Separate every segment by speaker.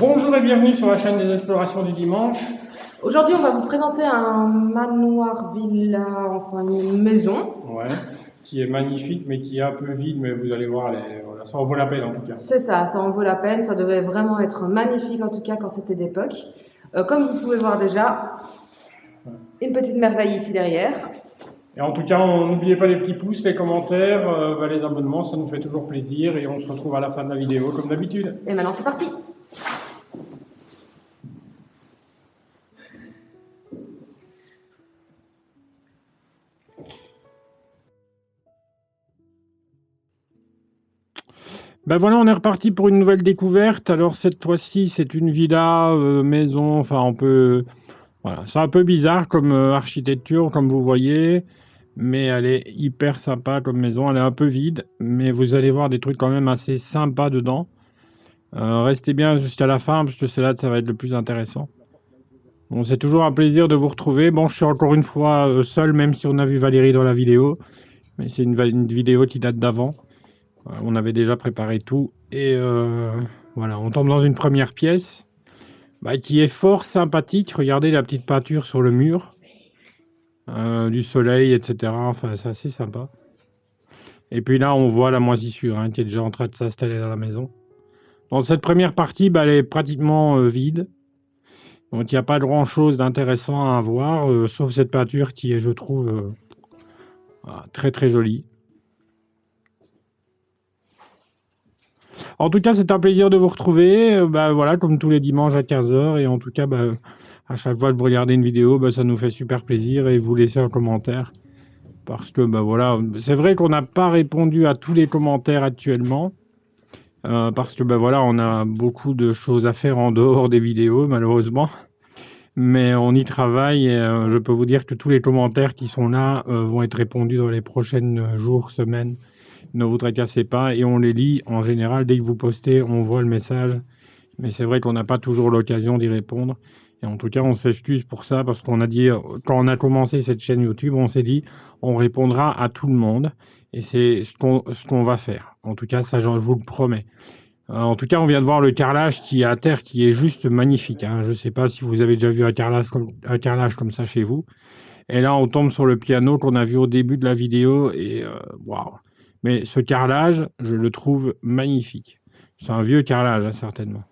Speaker 1: Bonjour et bienvenue sur la chaîne des explorations du dimanche.
Speaker 2: Aujourd'hui, on va vous présenter un manoir villa, enfin une maison.
Speaker 1: Ouais, qui est magnifique mais qui est un peu vide, mais vous allez voir, voilà, ça en vaut la peine en tout cas.
Speaker 2: C'est ça en vaut la peine. Ça devait vraiment être magnifique en tout cas quand c'était d'époque. Comme vous pouvez voir déjà, une petite merveille ici derrière.
Speaker 1: Et en tout cas, n'oubliez pas les petits pouces, les commentaires, les abonnements, ça nous fait toujours plaisir et on se retrouve à la fin de la vidéo comme d'habitude.
Speaker 2: Et maintenant, c'est parti.
Speaker 1: Ben voilà, on est reparti pour une nouvelle découverte. Alors cette fois-ci, c'est une villa, maison, enfin on peut... Voilà, c'est un peu bizarre comme architecture, comme vous voyez, mais elle est hyper sympa comme maison. Elle est un peu vide, mais vous allez voir des trucs quand même assez sympas dedans. Restez bien jusqu'à la fin, parce que c'est là que ça va être le plus intéressant. Bon, c'est toujours un plaisir de vous retrouver. Bon, je suis encore une fois seul, même si on a vu Valérie dans la vidéo, mais c'est une vidéo qui date d'avant. On avait déjà préparé tout, et voilà, on tombe dans une première pièce. Qui est fort sympathique. Regardez la petite peinture sur le mur, du soleil, etc. Enfin, c'est assez sympa. Et puis là, on voit la moisissure qui est déjà en train de s'installer dans la maison. Dans cette première partie, elle est pratiquement vide. Donc, il n'y a pas grand-chose d'intéressant à voir, sauf cette peinture qui est, je trouve, très très jolie. En tout cas, c'est un plaisir de vous retrouver, voilà, comme tous les dimanches à 15 h. Et en tout cas, à chaque fois que vous regardez une vidéo, ça nous fait super plaisir, et vous laissez un commentaire. Parce que, voilà, c'est vrai qu'on n'a pas répondu à tous les commentaires actuellement. Parce que, voilà, on a beaucoup de choses à faire en dehors des vidéos, malheureusement. Mais on y travaille, et je peux vous dire que tous les commentaires qui sont là vont être répondus dans les prochains jours, semaines. Ne vous tracassez pas, et on les lit en général. Dès que vous postez, on voit le message, mais c'est vrai qu'on n'a pas toujours l'occasion d'y répondre, et en tout cas on s'excuse pour ça, parce qu'on a dit, quand on a commencé cette chaîne YouTube, on s'est dit on répondra à tout le monde, et c'est ce qu'on va faire. En tout cas, ça, je vous le promets. En tout cas, on vient de voir le carrelage qui est à terre, qui est juste magnifique, Je ne sais pas si vous avez déjà vu un carrelage comme ça chez vous. Et là, on tombe sur le piano qu'on a vu au début de la vidéo, et waouh. Mais ce carrelage, je le trouve magnifique. C'est un vieux carrelage, certainement.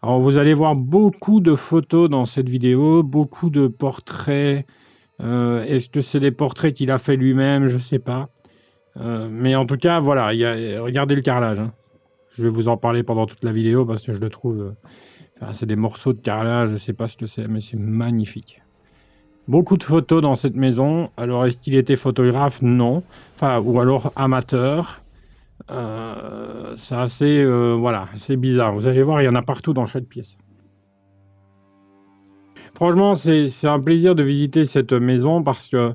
Speaker 1: Alors, vous allez voir beaucoup de photos dans cette vidéo, beaucoup de portraits. Est-ce que c'est des portraits qu'il a fait lui-même? Je ne sais pas. Mais en tout cas, voilà, regardez le carrelage. Je vais vous en parler pendant toute la vidéo, parce que je le trouve... c'est des morceaux de carrelage, je ne sais pas ce que c'est, mais c'est magnifique. Beaucoup de photos dans cette maison. Alors, est-ce qu'il était photographe? Non. Enfin, ou alors amateur. C'est assez... voilà, c'est bizarre. Vous allez voir, il y en a partout dans chaque pièce. Franchement, c'est un plaisir de visiter cette maison, parce que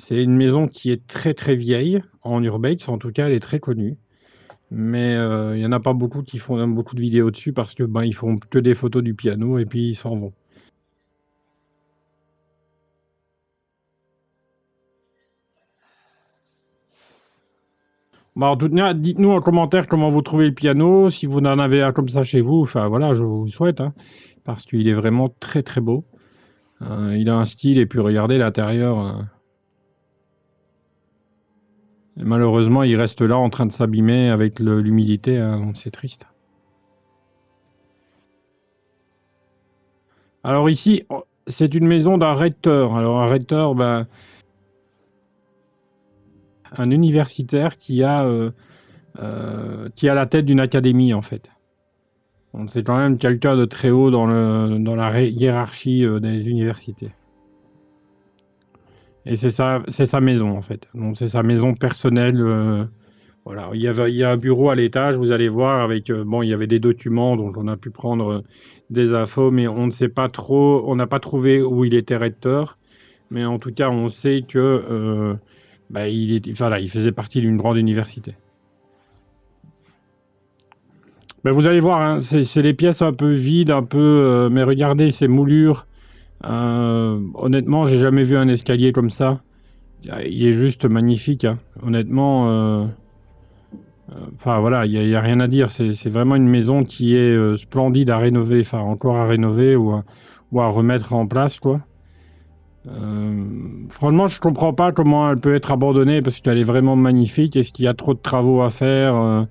Speaker 1: c'est une maison qui est très très vieille, en urbex. En tout cas, elle est très connue. Mais il n'y en a pas beaucoup qui font beaucoup de vidéos dessus, parce que ils font que des photos du piano et puis ils s'en vont. En tout cas, dites-nous en commentaire comment vous trouvez le piano, si vous en avez un comme ça chez vous. Enfin voilà, je vous le souhaite, parce qu'il est vraiment très très beau. Il a un style, et puis regardez l'intérieur. Malheureusement, il reste là en train de s'abîmer avec l'humidité, donc c'est triste. Alors ici, c'est une maison d'un recteur. Alors un recteur, un universitaire qui a la tête d'une académie, en fait. Donc c'est quand même quelqu'un de très haut dans la hiérarchie des universités. Et c'est sa maison, en fait. Donc c'est sa maison personnelle. Voilà, il y a un bureau à l'étage, vous allez voir, avec il y avait des documents, donc on a pu prendre des infos, mais on ne sait pas trop, on n'a pas trouvé où il était recteur, mais en tout cas on sait que il faisait partie d'une grande université. Vous allez voir, c'est les pièces un peu vides, mais regardez ces moulures. Honnêtement, j'ai jamais vu un escalier comme ça. Il est juste magnifique, Honnêtement, Enfin voilà, il y a rien à dire. C'est vraiment une maison qui est splendide à rénover, enfin encore à rénover ou à remettre en place, quoi. Franchement, je comprends pas comment elle peut être abandonnée parce qu'elle est vraiment magnifique. Est-ce qu'il y a trop de travaux à faire?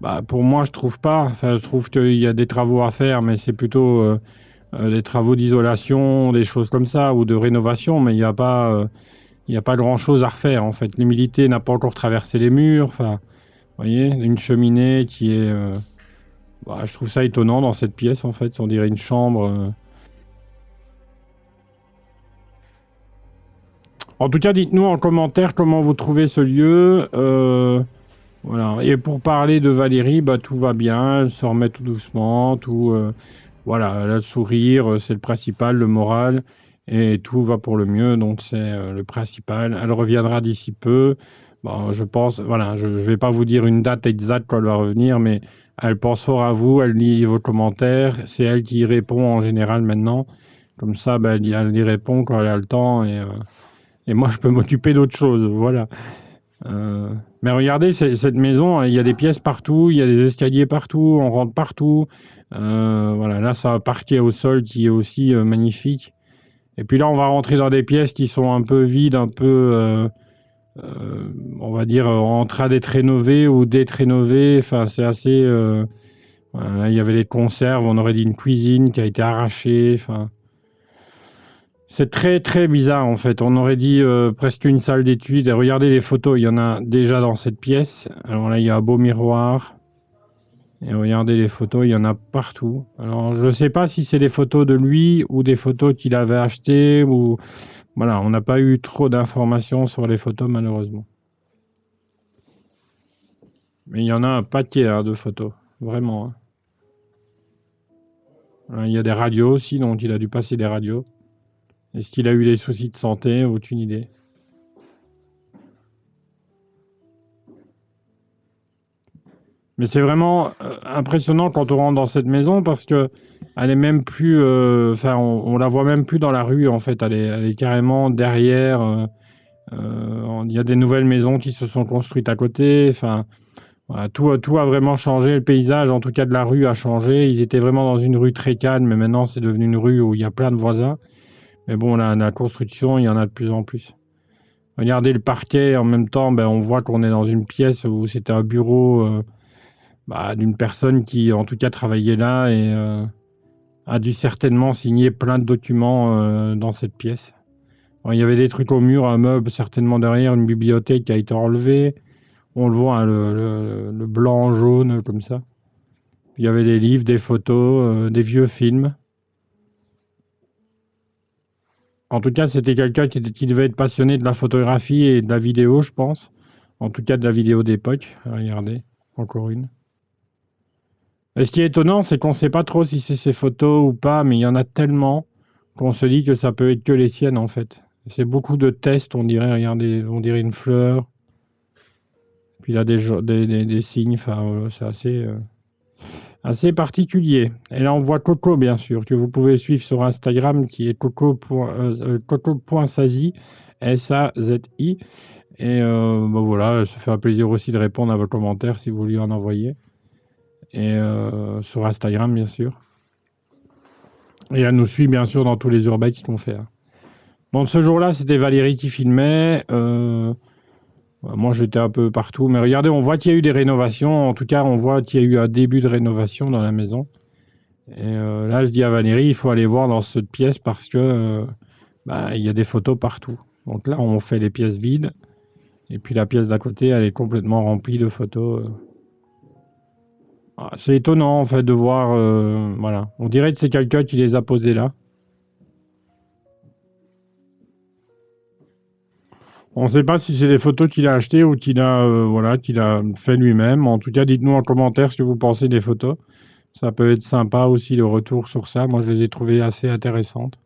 Speaker 1: Bah, pour moi, je trouve pas. Enfin, je trouve qu'il y a des travaux à faire, mais c'est plutôt des travaux d'isolation, des choses comme ça, ou de rénovation, mais il y a pas grand-chose à refaire en fait. L'humidité n'a pas encore traversé les murs. Enfin, vous voyez, une cheminée qui est. Bah, je trouve ça étonnant dans cette pièce en fait. On dirait une chambre. En tout cas, dites-nous en commentaire comment vous trouvez ce lieu. Voilà. Et pour parler de Valérie, bah, tout va bien. Elle se remet tout doucement. Voilà, elle a le sourire, c'est le principal, le moral. Et tout va pour le mieux, donc c'est le principal. Elle reviendra d'ici peu. Bon, je pense, voilà, je vais pas vous dire une date exacte quand elle va revenir, mais elle pense fort à vous, elle lit vos commentaires. C'est elle qui y répond en général maintenant. Comme ça, ben, elle y répond quand elle a le temps et moi, je peux m'occuper d'autre chose. Voilà. Euh, mais regardez, cette maison, il y a des pièces partout, il y a des escaliers partout, on rentre partout. Voilà, là, ça a un parquet au sol qui est aussi magnifique. Et puis là, on va rentrer dans des pièces qui sont un peu vides, un peu, on va dire, en train d'être rénovées ou d'être rénovées. Enfin, c'est assez. Voilà, là, il y avait les conserves, on aurait dit une cuisine qui a été arrachée. Enfin, c'est très très bizarre en fait. On aurait dit presque une salle d'études. Et regardez les photos, il y en a déjà dans cette pièce. Alors là, il y a un beau miroir. Et regardez les photos, il y en a partout. Alors je sais pas si c'est des photos de lui ou des photos qu'il avait achetées ou voilà, on n'a pas eu trop d'informations sur les photos malheureusement. Mais il y en a un paquet hein, de photos, vraiment. Hein. Il y a des radios aussi, donc il a dû passer des radios. Est-ce qu'il a eu des soucis de santé? Aucune idée. Mais c'est vraiment impressionnant quand on rentre dans cette maison parce que elle est même plus, enfin, on la voit même plus dans la rue en fait. Elle est carrément derrière. Il y a des nouvelles maisons qui se sont construites à côté. Enfin, voilà, tout a vraiment changé. Le paysage, en tout cas de la rue, a changé. Ils étaient vraiment dans une rue très calme, mais maintenant c'est devenu une rue où il y a plein de voisins. Mais bon, la construction, il y en a de plus en plus. Regardez le parquet. En même temps, ben, on voit qu'on est dans une pièce où c'était un bureau. Bah, d'une personne qui, en tout cas, travaillait là et a dû certainement signer plein de documents dans cette pièce. Bon, il y avait des trucs au mur, un meuble certainement derrière, une bibliothèque qui a été enlevée. On le voit, hein, le blanc, jaune, comme ça. Il y avait des livres, des photos, des vieux films. En tout cas, c'était quelqu'un qui devait être passionné de la photographie et de la vidéo, je pense. En tout cas, de la vidéo d'époque. Regardez, encore une. Et ce qui est étonnant, c'est qu'on ne sait pas trop si c'est ses photos ou pas, mais il y en a tellement qu'on se dit que ça peut être que les siennes en fait. C'est beaucoup de tests, on dirait, regardez, on dirait une fleur, puis là des signes, enfin c'est assez particulier. Et là on voit Coco bien sûr, que vous pouvez suivre sur Instagram, qui est coco.sazi, S-A-Z-I. Et bah voilà, ça fait un plaisir aussi de répondre à vos commentaires si vous lui en envoyez. Et sur Instagram bien sûr. Et elle nous suit bien sûr dans tous les urbex qu'on fait. Hein. Bon, ce jour-là, c'était Valérie qui filmait. Moi, j'étais un peu partout. Mais regardez, on voit qu'il y a eu des rénovations. En tout cas, on voit qu'il y a eu un début de rénovation dans la maison. Et là, je dis à Valérie, il faut aller voir dans cette pièce parce que bah, il y a des photos partout. Donc là, on fait les pièces vides. Et puis la pièce d'à côté, elle est complètement remplie de photos. C'est étonnant, en fait, de voir... voilà. On dirait que c'est quelqu'un qui les a posées là. On ne sait pas si c'est des photos qu'il a achetées ou voilà, qu'il a fait lui-même. En tout cas, dites-nous en commentaire ce que vous pensez des photos. Ça peut être sympa aussi le retour sur ça. Moi, je les ai trouvées assez intéressantes.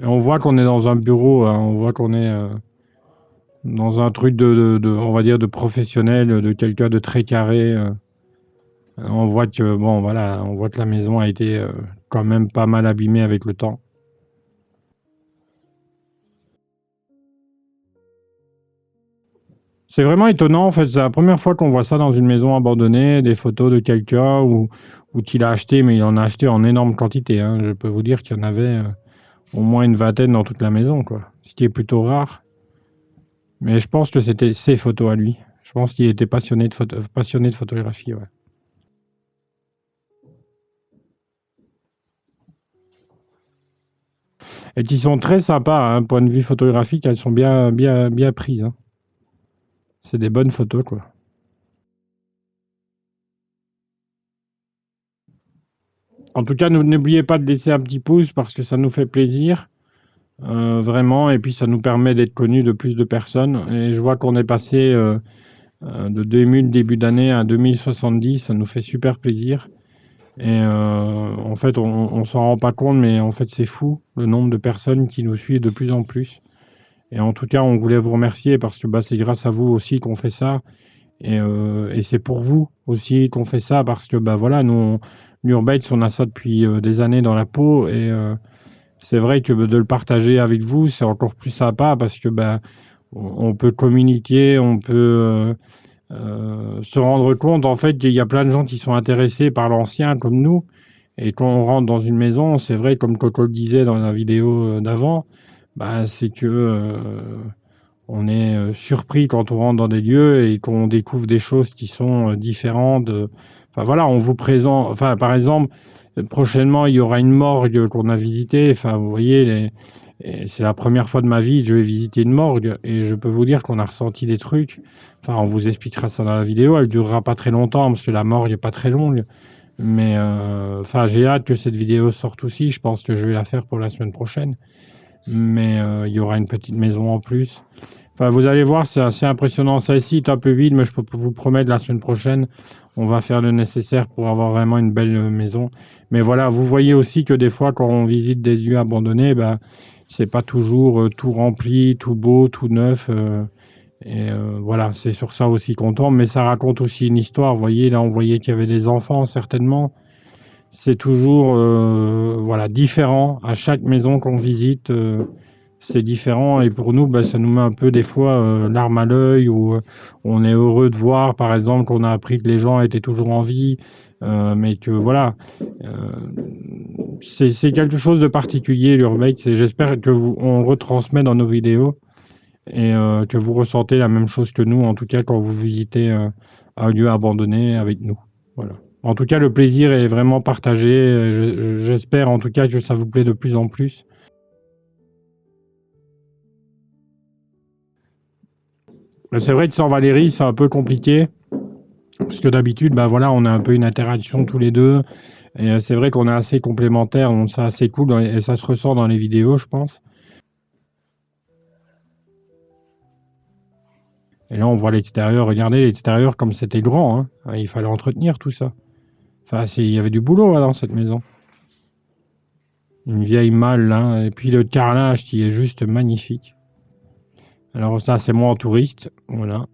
Speaker 1: Et on voit qu'on est dans un bureau, hein. On voit qu'on est dans un truc on va dire, de professionnel, de quelqu'un de très carré. On voit que, bon, voilà, on voit que la maison a été quand même pas mal abîmée avec le temps. C'est vraiment étonnant, en fait, c'est la première fois qu'on voit ça dans une maison abandonnée, des photos de quelqu'un ou qu'il a acheté, mais il en a acheté en énorme quantité, hein. Je peux vous dire qu'il y en avait au moins une vingtaine dans toute la maison, quoi. Ce qui est plutôt rare. Mais je pense que c'était ses photos à lui. Je pense qu'il était passionné de photographie, ouais. Et qui sont très sympas, hein, point de vue photographique, elles sont bien prises, hein. C'est des bonnes photos, quoi. En tout cas, n'oubliez pas de laisser un petit pouce parce que ça nous fait plaisir, vraiment, et puis ça nous permet d'être connus de plus de personnes. Et je vois qu'on est passé de 2000 début d'année à 2070, ça nous fait super plaisir. Et en fait, on s'en rend pas compte, mais en fait, c'est fou le nombre de personnes qui nous suivent de plus en plus. Et en tout cas, on voulait vous remercier parce que bah, c'est grâce à vous aussi qu'on fait ça. Et c'est pour vous aussi qu'on fait ça parce que bah voilà, nous, l'Urbex, on a ça depuis des années dans la peau et c'est vrai que de le partager avec vous, c'est encore plus sympa parce que bah, on peut communiquer, on peut se rendre compte en fait qu'il y a plein de gens qui sont intéressés par l'ancien comme nous. Et quand on rentre dans une maison, c'est vrai, comme Coco le disait dans la vidéo d'avant, bah, c'est que on est surpris quand on rentre dans des lieux et qu'on découvre des choses qui sont différentes. Enfin voilà, on vous présente. Enfin, par exemple, prochainement, il y aura une morgue qu'on a visitée. Enfin, vous voyez, et c'est la première fois de ma vie que je vais visiter une morgue et je peux vous dire qu'on a ressenti des trucs. Enfin, on vous expliquera ça dans la vidéo. Elle durera pas très longtemps parce que la morgue est pas très longue. Mais enfin, j'ai hâte que cette vidéo sorte aussi. Je pense que je vais la faire pour la semaine prochaine. Mais il y aura une petite maison en plus. Enfin, vous allez voir, c'est assez impressionnant. Ça ici est un peu vide, mais je peux vous promettre la semaine prochaine, on va faire le nécessaire pour avoir vraiment une belle maison. Mais voilà, vous voyez aussi que des fois, quand on visite des lieux abandonnés, bah, c'est pas toujours tout rempli, tout beau, tout neuf. Voilà, c'est sur ça aussi qu'on tombe. Mais ça raconte aussi une histoire. Vous voyez, là, on voyait qu'il y avait des enfants, certainement. C'est toujours voilà, différent. À chaque maison qu'on visite, c'est différent. Et pour nous, bah, ça nous met un peu des fois larme à l'œil ou on est heureux de voir, par exemple, qu'on a appris que les gens étaient toujours en vie. Mais que voilà, euh, c'est quelque chose de particulier, l'Urbex. Et j'espère que on retransmet dans nos vidéos et que vous ressentez la même chose que nous, en tout cas quand vous visitez un lieu abandonné avec nous. Voilà. En tout cas, le plaisir est vraiment partagé. J'espère en tout cas que ça vous plaît de plus en plus. C'est vrai que sans Valérie, c'est un peu compliqué. Parce que d'habitude, bah voilà, on a un peu une interaction tous les deux. Et c'est vrai qu'on est assez complémentaires, donc c'est assez cool et ça se ressent dans les vidéos, je pense. Et là, on voit l'extérieur. Regardez l'extérieur comme c'était grand, hein. Il fallait entretenir tout ça. Enfin, il y avait du boulot là, dans cette maison. Une vieille malle, là. Et puis le carrelage qui est juste magnifique. Alors ça, c'est moi en touriste. Voilà.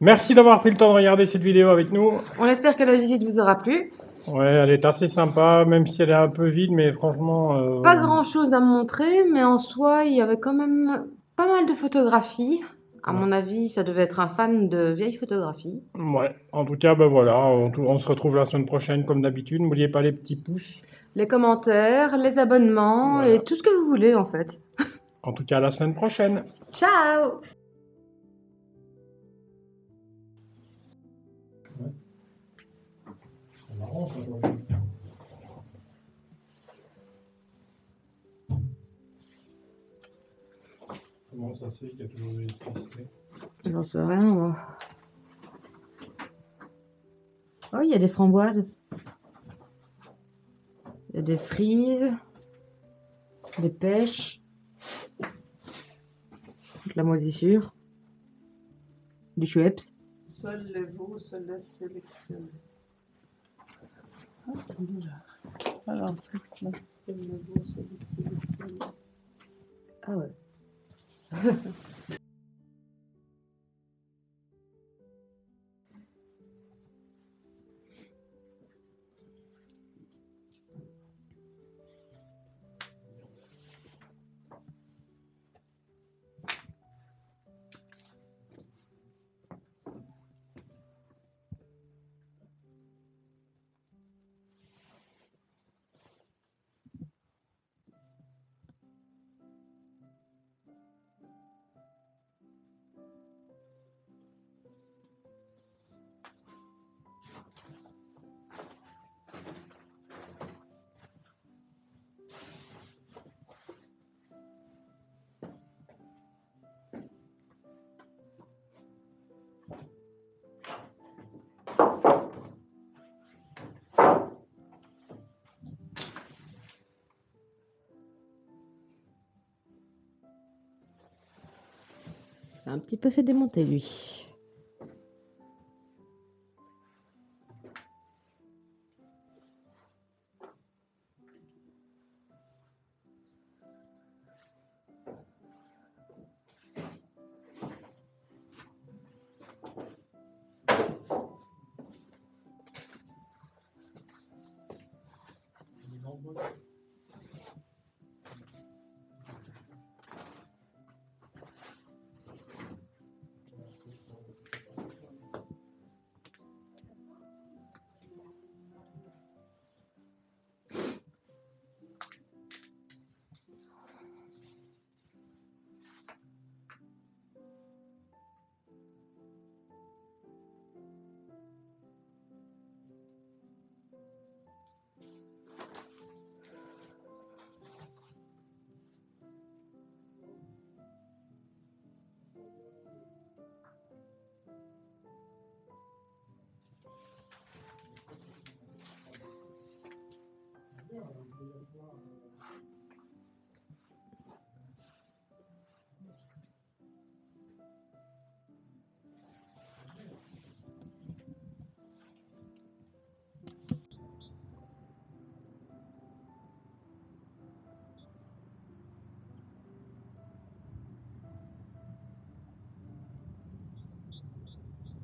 Speaker 1: Merci d'avoir pris le temps de regarder cette vidéo avec nous.
Speaker 2: On espère que la visite vous aura plu.
Speaker 1: Ouais, elle est assez sympa, même si elle est un peu vide, mais franchement...
Speaker 2: Pas grand chose à montrer, mais en soi, il y avait quand même pas mal de photographies. À mon avis, ça devait être un fan de vieilles photographies.
Speaker 1: Ouais, en tout cas, ben voilà, on se retrouve la semaine prochaine comme d'habitude. N'oubliez pas les petits pouces.
Speaker 2: Les commentaires, les abonnements
Speaker 1: Voilà.
Speaker 2: et tout ce que vous voulez en fait.
Speaker 1: En tout cas, à la semaine prochaine.
Speaker 2: Ciao!
Speaker 1: C'est marrant, ça. Comment ça se fait qu'il y a toujours de l'électricité?
Speaker 2: J'en sais rien, moi. Oh, il y a des framboises. Il y a des cerises. Des pêches. De la moisissure. Du Schweppes.
Speaker 3: Seul les veaux se laissent sélectionner. Ah, c'est bizarre. Alors, ensuite, là, seul les veaux se laissent sélectionner.
Speaker 2: Ah ouais. Ah un petit peu fait démonter lui.